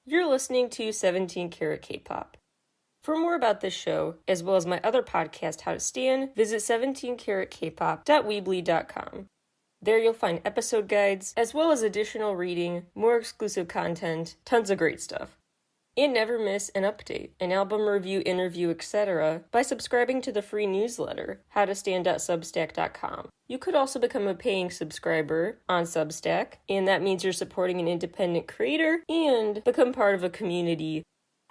You're listening to 17 Carat K-Pop. For more about this show, as well as my other podcast, How to Stan, visit 17caratkpop.weebly.com. There you'll find episode guides, as well as additional reading, more exclusive content, tons of great stuff. And never miss an update, an album review, interview, etc. by subscribing to the free newsletter, howtostan.substack.com. You could also become a paying subscriber on Substack, and that means you're supporting an independent creator and become part of a community,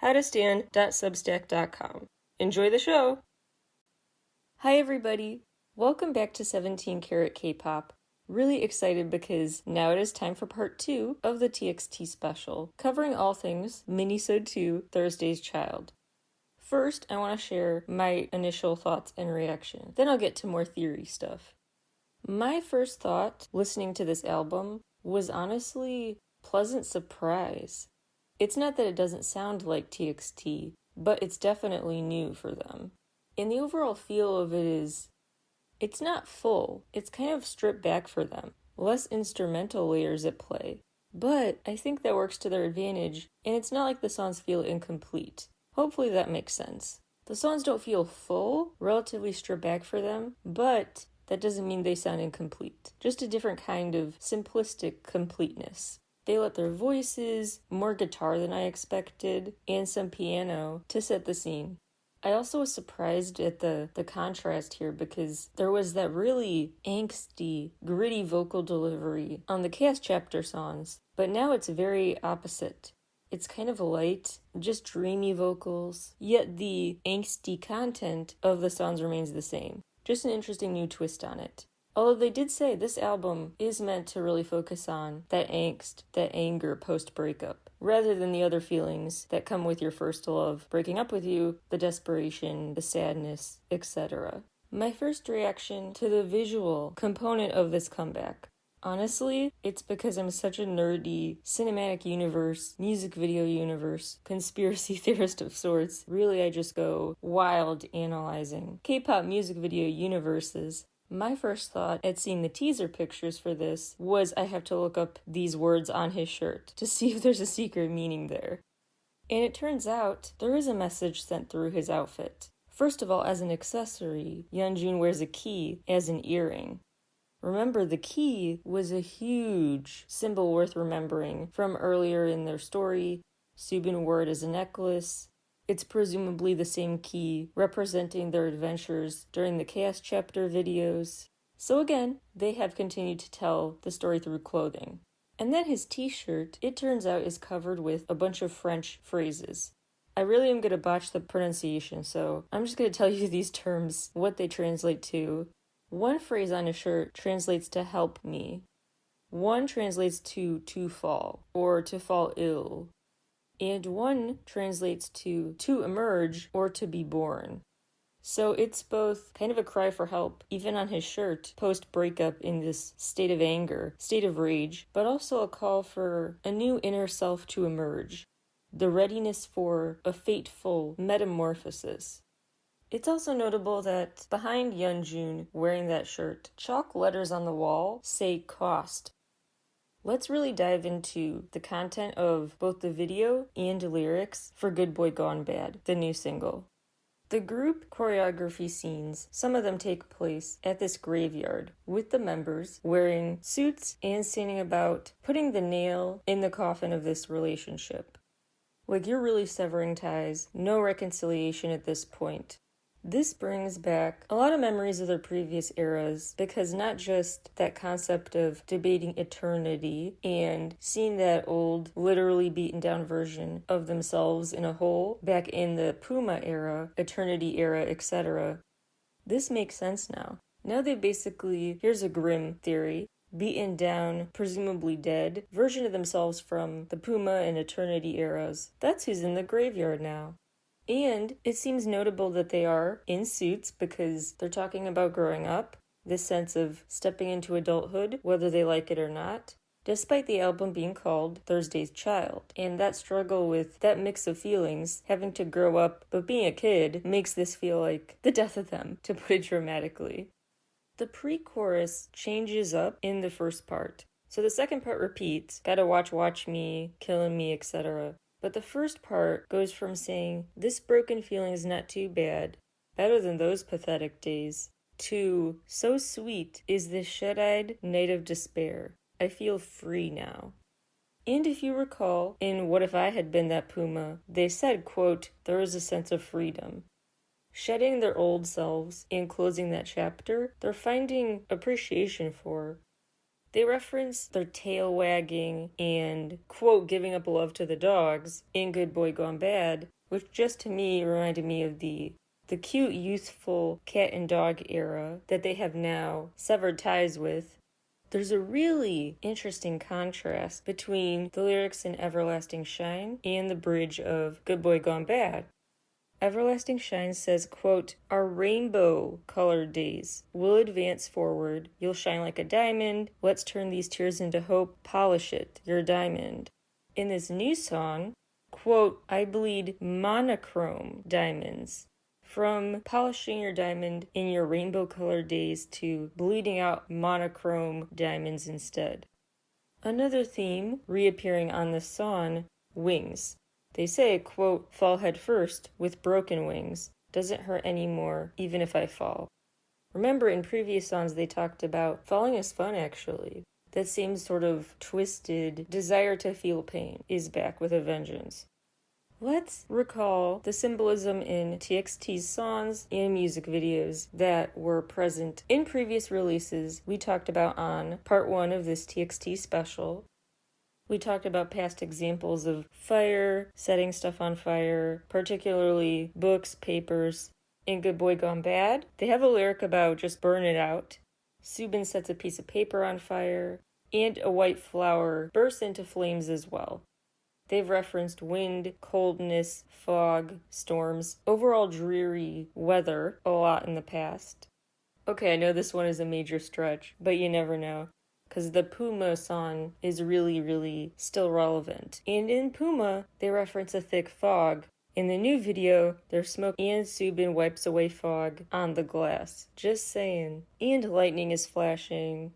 howtostan.substack.com. Enjoy the show! Hi everybody! Welcome back to 17 Carat K-Pop. Really excited because now it is time for part 2 of the TXT special, covering all things minisode 2, Thursday's Child. First, I want to share my initial thoughts and reaction. Then I'll get to more theory stuff. My first thought, listening to this album, was honestly pleasant surprise. It's not that it doesn't sound like TXT, but it's definitely new for them. And the overall feel of it is, it's not full, it's kind of stripped back for them. Less instrumental layers at play. But I think that works to their advantage, and it's not like the songs feel incomplete. Hopefully that makes sense. The songs don't feel full, relatively stripped back for them, but that doesn't mean they sound incomplete. Just a different kind of simplistic completeness. They let their voices, more guitar than I expected, and some piano to set the scene. I also was surprised at the contrast here because there was that really angsty, gritty vocal delivery on the cast chapter songs, but now it's very opposite. It's kind of light, just dreamy vocals, yet the angsty content of the songs remains the same. Just an interesting new twist on it. Although they did say this album is meant to really focus on that angst, that anger post-breakup, rather than the other feelings that come with your first love breaking up with you, the desperation, the sadness, etc. My first reaction to the visual component of this comeback. Honestly, it's because I'm such a nerdy cinematic universe, music video universe, conspiracy theorist of sorts. Really, I just go wild analyzing K-pop music video universes. My first thought at seeing the teaser pictures for this was I have to look up these words on his shirt to see if there's a secret meaning there. And it turns out there is a message sent through his outfit. First of all, as an accessory, Yeonjun wears a key as an earring. Remember, the key was a huge symbol worth remembering from earlier in their story. Subin wore it as a necklace. It's presumably the same key representing their adventures during the Chaos Chapter videos. So again, they have continued to tell the story through clothing. And then his t-shirt, it turns out, is covered with a bunch of French phrases. I really am going to botch the pronunciation, so I'm just going to tell you these terms, what they translate to. One phrase on his shirt translates to help me. One translates to fall, or to fall ill. And one translates to emerge or to be born. So it's both kind of a cry for help, even on his shirt, post-breakup in this state of anger, state of rage, but also a call for a new inner self to emerge, the readiness for a fateful metamorphosis. It's also notable that behind Yeonjun wearing that shirt, chalk letters on the wall say cost. Let's really dive into the content of both the video and lyrics for Good Boy Gone Bad, the new single. The group choreography scenes, some of them take place at this graveyard, with the members wearing suits and singing about putting the nail in the coffin of this relationship. Like, you're really severing ties, no reconciliation at this point. This brings back a lot of memories of their previous eras, because not just that concept of debating eternity and seeing that old, literally beaten down version of themselves in a hole back in the Puma era, eternity era, etc. This makes sense now. Now they basically, here's a grim theory, beaten down, presumably dead, version of themselves from the Puma and eternity eras. That's who's in the graveyard now. And it seems notable that they are in suits because they're talking about growing up, this sense of stepping into adulthood, whether they like it or not, despite the album being called Thursday's Child. And that struggle with that mix of feelings, having to grow up but being a kid, makes this feel like the death of them, to put it dramatically. The pre-chorus changes up in the first part. So the second part repeats, gotta watch me, killing me, etc. But the first part goes from saying, "This broken feeling is not too bad, better than those pathetic days," to, "So sweet is this shut-eyed night of despair. I feel free now." And if you recall, in What If I Had Been That Puma, they said, quote, "There is a sense of freedom." Shedding their old selves and closing that chapter, they're finding appreciation for. They reference their tail wagging and, quote, "giving up love to the dogs" in Good Boy Gone Bad, which just to me reminded me of the cute, youthful cat and dog era that they have now severed ties with. There's a really interesting contrast between the lyrics in Everlasting Shine and the bridge of Good Boy Gone Bad. Everlasting Shine says, quote, "Our rainbow-colored days will advance forward. You'll shine like a diamond. Let's turn these tears into hope. Polish it, you're a diamond." In this new song, quote, "I bleed monochrome diamonds. From polishing your diamond in your rainbow-colored days to bleeding out monochrome diamonds instead." Another theme reappearing on this song, wings. They say, quote, "Fall head first with broken wings. Doesn't hurt anymore, even if I fall." Remember, in previous songs they talked about falling is fun, actually. That same sort of twisted desire to feel pain is back with a vengeance. Let's recall the symbolism in TXT's songs and music videos that were present in previous releases we talked about on part 1 of this TXT special. We talked about past examples of fire, setting stuff on fire, particularly books, papers. In Good Boy Gone Bad, they have a lyric about just burn it out. Subin sets a piece of paper on fire, and a white flower bursts into flames as well. They've referenced wind, coldness, fog, storms, overall dreary weather a lot in the past. Okay, I know this one is a major stretch, but you never know, because the Puma song is really, really still relevant. And in Puma, they reference a thick fog. In the new video, there's smoke and Subin wipes away fog on the glass. Just saying. And lightning is flashing.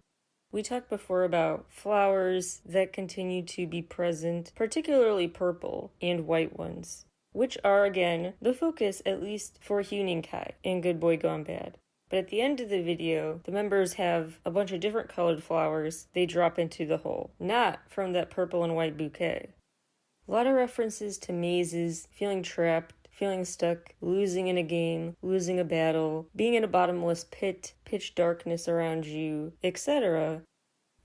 We talked before about flowers that continue to be present, particularly purple and white ones, which are, again, the focus, at least for Huening Kai in Good Boy Gone Bad. But at the end of the video, the members have a bunch of different colored flowers they drop into the hole, not from that purple and white bouquet. A lot of references to mazes, feeling trapped, feeling stuck, losing in a game, losing a battle, being in a bottomless pit, pitch darkness around you, etc.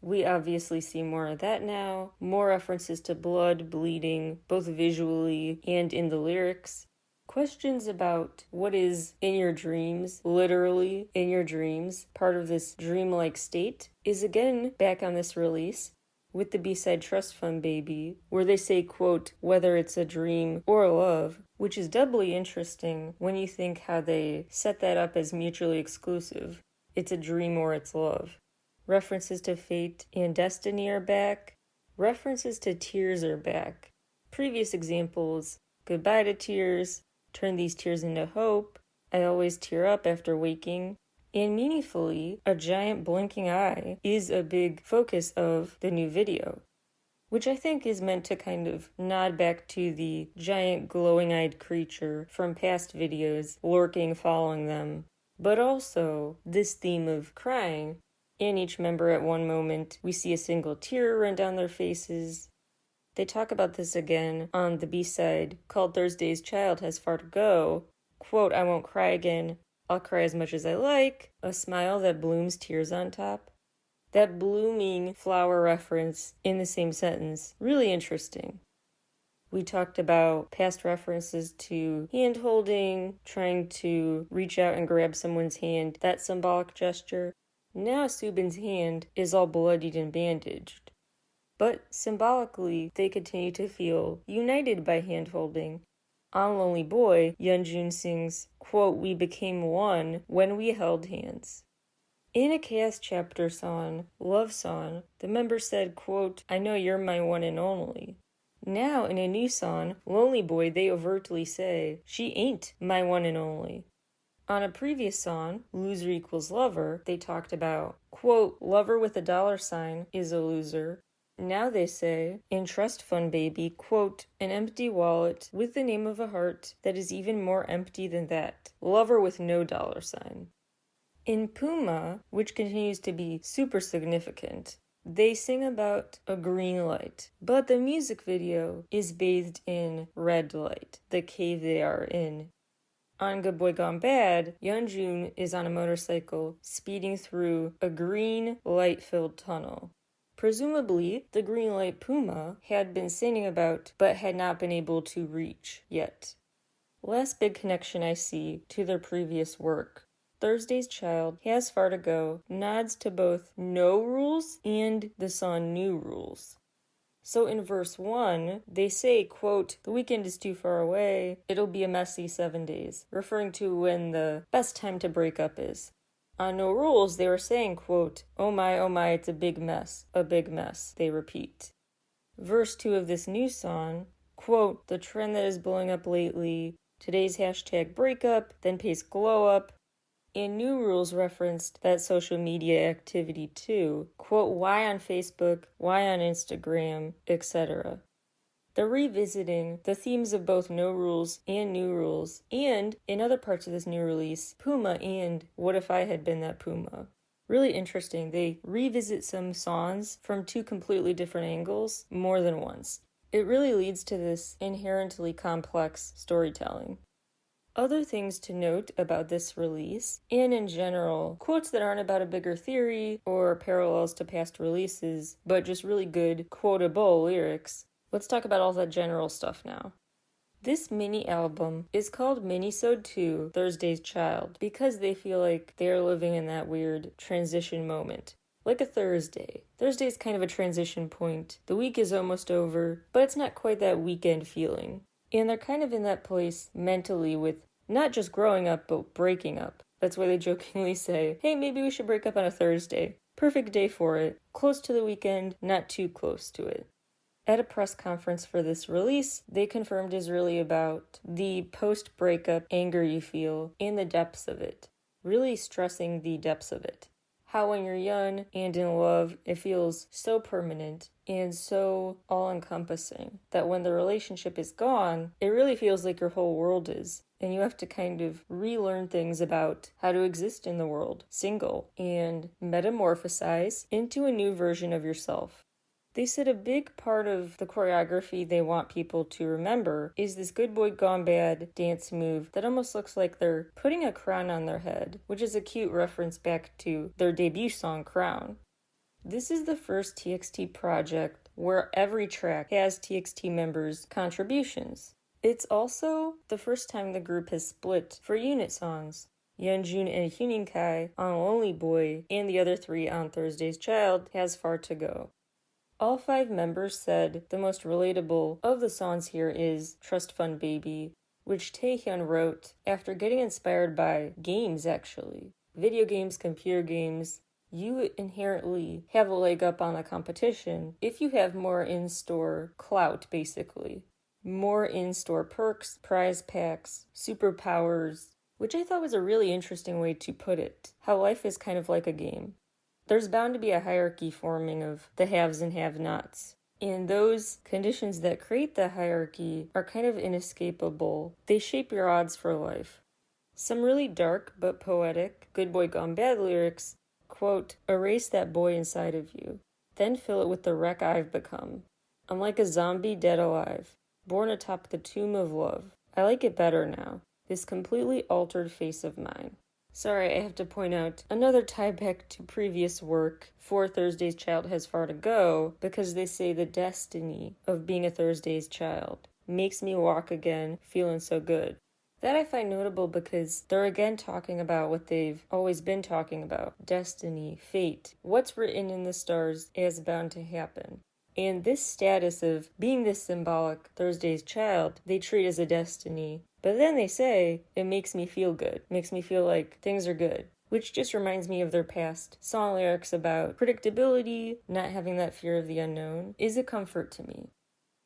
We obviously see more of that now, more references to blood, bleeding, both visually and in the lyrics. Questions about what is in your dreams, literally in your dreams, part of this dreamlike state, is again back on this release with the B-side Trust Fund Baby, where they say, quote, "Whether it's a dream or love," which is doubly interesting when you think how they set that up as mutually exclusive. It's a dream or it's love. References to fate and destiny are back. References to tears are back. Previous examples, goodbye to tears, turn these tears into hope, I always tear up after waking. And meaningfully, a giant blinking eye is a big focus of the new video, which I think is meant to kind of nod back to the giant glowing-eyed creature from past videos lurking, following them, but also this theme of crying. In each member at one moment, we see a single tear run down their faces. They talk about this again on the B-side, called Thursday's Child Has Far to Go. Quote, "I won't cry again. I'll cry as much as I like." A smile that blooms tears on top. That blooming flower reference in the same sentence, really interesting. We talked about past references to hand holding, trying to reach out and grab someone's hand, that symbolic gesture. Now Subin's hand is all bloodied and bandaged. But symbolically, they continue to feel united by hand holding. On Lonely Boy, Yeonjun sings, quote, "We became one when we held hands." In a Chaos Chapter song, Love Song, the member said, quote, "I know you're my one and only." Now in a new song, Lonely Boy, they overtly say, "She ain't my one and only." On a previous song, Loser Equals Lover, they talked about, quote, "Lover with a $sign is a loser." Now they say, in Trust Fund Baby, quote, an empty wallet with the name of a heart that is even more empty than that. Lover with no $sign. In Puma, which continues to be super significant, they sing about a green light, but the music video is bathed in red light, the cave they are in. On Good Boy Gone Bad, Yeonjun is on a motorcycle speeding through a green light-filled tunnel. Presumably, the green light Puma had been singing about but had not been able to reach yet. Last big connection I see to their previous work. Thursday's Child has far to go nods to both No Rules and the song New Rules. So in verse 1, they say, quote, the weekend is too far away, it'll be a messy 7 days, referring to when the best time to break up is. On No Rules, they were saying, quote, oh my, it's a big mess, they repeat. Verse 2 of this new song, quote, the trend that is blowing up lately, today's hashtag breakup, then paste glow up, and New Rules referenced that social media activity too, quote, why on Facebook, why on Instagram, etc. They're revisiting the themes of both No Rules and New Rules, and in other parts of this new release, Puma and What If I Had Been That Puma. Really interesting, they revisit some songs from two completely different angles more than once. It really leads to this inherently complex storytelling. Other things to note about this release, and in general, quotes that aren't about a bigger theory or parallels to past releases, but just really good, quotable lyrics. Let's talk about all that general stuff now. This mini album is called Minisode 2, Thursday's Child, because they feel like they're living in that weird transition moment. Like a Thursday. Thursday's kind of a transition point. The week is almost over, but it's not quite that weekend feeling. And they're kind of in that place mentally with not just growing up, but breaking up. That's why they jokingly say, hey, maybe we should break up on a Thursday. Perfect day for it. Close to the weekend, not too close to it. At a press conference for this release, they confirmed is really about the post-breakup anger you feel and the depths of it. Really stressing the depths of it. How when you're young and in love, it feels so permanent and so all-encompassing that when the relationship is gone, it really feels like your whole world is. And you have to kind of relearn things about how to exist in the world, single, and metamorphosize into a new version of yourself. They said a big part of the choreography they want people to remember is this Good Boy Gone Bad dance move that almost looks like they're putting a crown on their head, which is a cute reference back to their debut song, Crown. This is the first TXT project where every track has TXT members' contributions. It's also the first time the group has split for unit songs. Yeonjun and Hyunin Kai on Lonely Boy, and the other three on Thursday's Child has far to go. All 5 members said the most relatable of the songs here is Trust Fund Baby, which Taehyun wrote after getting inspired by games actually. Video games, computer games. You inherently have a leg up on the competition if you have more in-store clout, basically. More in-store perks, prize packs, superpowers, which I thought was a really interesting way to put it. How life is kind of like a game. There's bound to be a hierarchy forming of the haves and have-nots. And those conditions that create the hierarchy are kind of inescapable. They shape your odds for life. Some really dark but poetic Good Boy Gone Bad lyrics, quote, erase that boy inside of you, then fill it with the wreck I've become. I'm like a zombie dead alive, born atop the tomb of love. I like it better now, this completely altered face of mine. Sorry, I have to point out another tie back to previous work for Thursday's Child Has Far to Go, because they say the destiny of being a Thursday's Child makes me walk again, feeling so good. That I find notable because they're again talking about what they've always been talking about. Destiny, fate, what's written in the stars is bound to happen. And this status of being this symbolic Thursday's Child, they treat as a destiny. But then they say, it makes me feel good, makes me feel like things are good, which just reminds me of their past song lyrics about predictability, not having that fear of the unknown, is a comfort to me.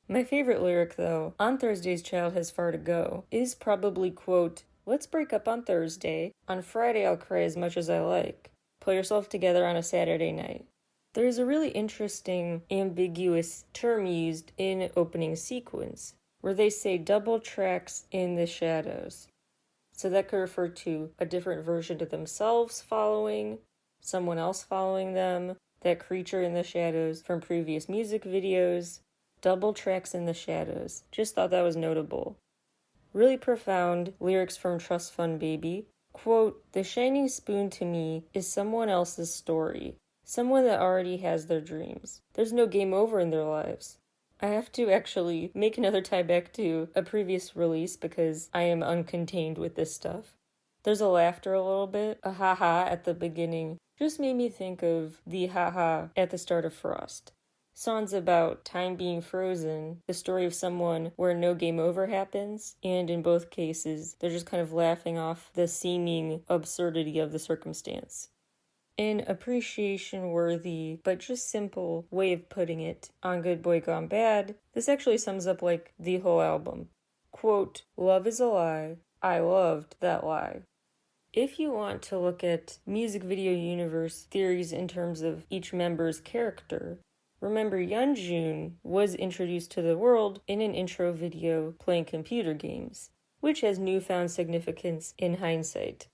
My favorite lyric, though, on Thursday's Child Has Far to Go, is probably, quote, let's break up on Thursday. On Friday I'll cry as much as I like. Pull yourself together on a Saturday night. There's a really interesting, ambiguous term used in opening sequence, where they say double tracks in the shadows. So that could refer to a different version of themselves following, someone else following them, that creature in the shadows from previous music videos, double tracks in the shadows. Just thought that was notable. Really profound lyrics from Trust Fund Baby. Quote, "The shining spoon to me is someone else's story. Someone that already has their dreams. There's no game over in their lives." I have to actually make another tie back to a previous release because I am uncontained with this stuff. There's a laughter a little bit, a haha at the beginning. Just made me think of the haha at the start of Frost. Songs about time being frozen, the story of someone where no game over happens, and in both cases, they're just kind of laughing off the seeming absurdity of the circumstance. An appreciation-worthy, but just simple way of putting it on Good Boy Gone Bad, this actually sums up like the whole album. Quote, "Love is a lie. I loved that lie." If you want to look at music video universe theories in terms of each member's character, remember Yeonjun was introduced to the world in an intro video playing computer games, which has newfound significance in hindsight.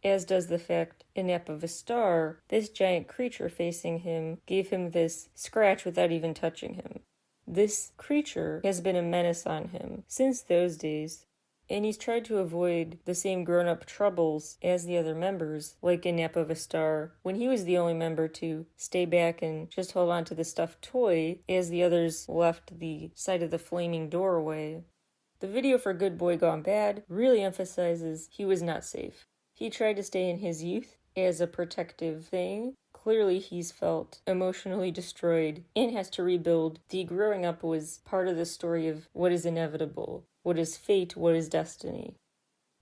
As does the fact, in Nap of a Star, this giant creature facing him gave him this scratch without even touching him. This creature has been a menace on him since those days, and he's tried to avoid the same grown-up troubles as the other members, like in Nap of a Star, when he was the only member to stay back and just hold on to the stuffed toy as the others left the side of the flaming doorway. The video for Good Boy Gone Bad really emphasizes he was not safe. He tried to stay in his youth as a protective thing. Clearly he's felt emotionally destroyed and has to rebuild. The growing up was part of the story of what is inevitable, what is fate, what is destiny.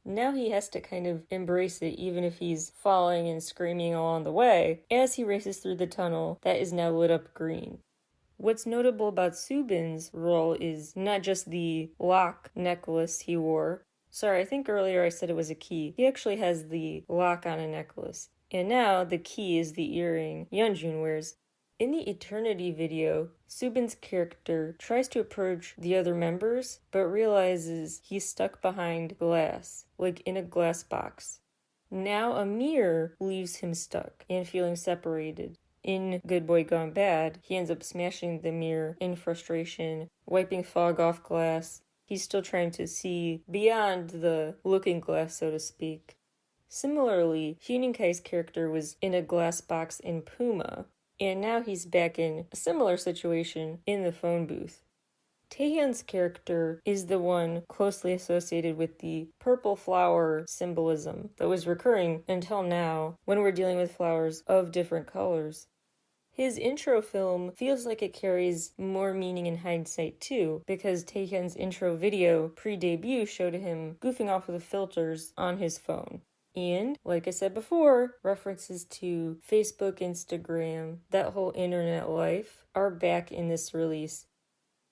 Now he has to kind of embrace it even if he's falling and screaming along the way as he races through the tunnel that is now lit up green. What's notable about Subin's role is not just the lock necklace he wore. Sorry, I think earlier I said it was a key. He actually has the lock on a necklace. And now the key is the earring Yeonjun wears. In the Eternity video, Subin's character tries to approach the other members, but realizes he's stuck behind glass, like in a glass box. Now a mirror leaves him stuck and feeling separated. In Good Boy Gone Bad, he ends up smashing the mirror in frustration, wiping fog off glass. He's still trying to see beyond the looking glass, so to speak. Similarly, Huening-Kai's character was in a glass box in Puma, and now he's back in a similar situation in the phone booth. Taehyun's character is the one closely associated with the purple flower symbolism that was recurring until now when we're dealing with flowers of different colors. His intro film feels like it carries more meaning in hindsight too, because Taehyun's intro video pre-debut showed him goofing off with the filters on his phone. And, like I said before, references to Facebook, Instagram, that whole internet life are back in this release.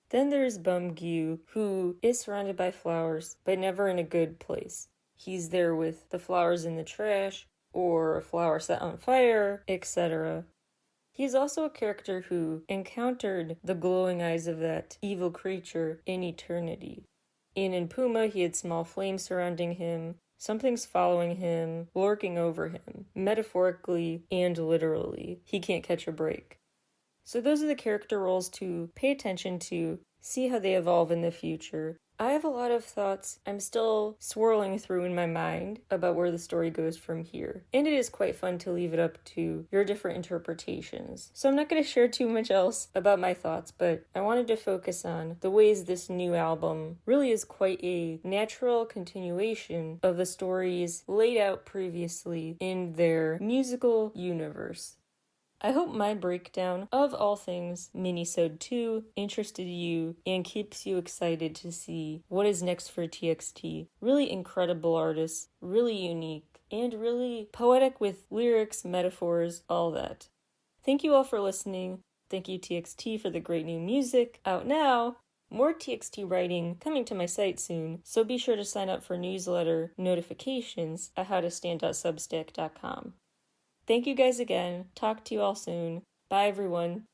Then there's Bumgyu, who is surrounded by flowers, but never in a good place. He's there with the flowers in the trash, or a flower set on fire, etc. He's also a character who encountered the glowing eyes of that evil creature in Eternity. And in Puma, he had small flames surrounding him. Something's following him, lurking over him, metaphorically and literally. He can't catch a break. So those are the character roles to pay attention to, see how they evolve in the future. I have a lot of thoughts I'm still swirling through in my mind about where the story goes from here. And it is quite fun to leave it up to your different interpretations. So I'm not going to share too much else about my thoughts, but I wanted to focus on the ways this new album really is quite a natural continuation of the stories laid out previously in their musical universe. I hope my breakdown of all things Minisode 2 interested you and keeps you excited to see what is next for TXT. Really incredible artists, really unique, and really poetic with lyrics, metaphors, all that. Thank you all for listening. Thank you TXT for the great new music out now. More TXT writing coming to my site soon, so be sure to sign up for newsletter notifications at howtostand.substack.com. Thank you guys again. Talk to you all soon. Bye, everyone.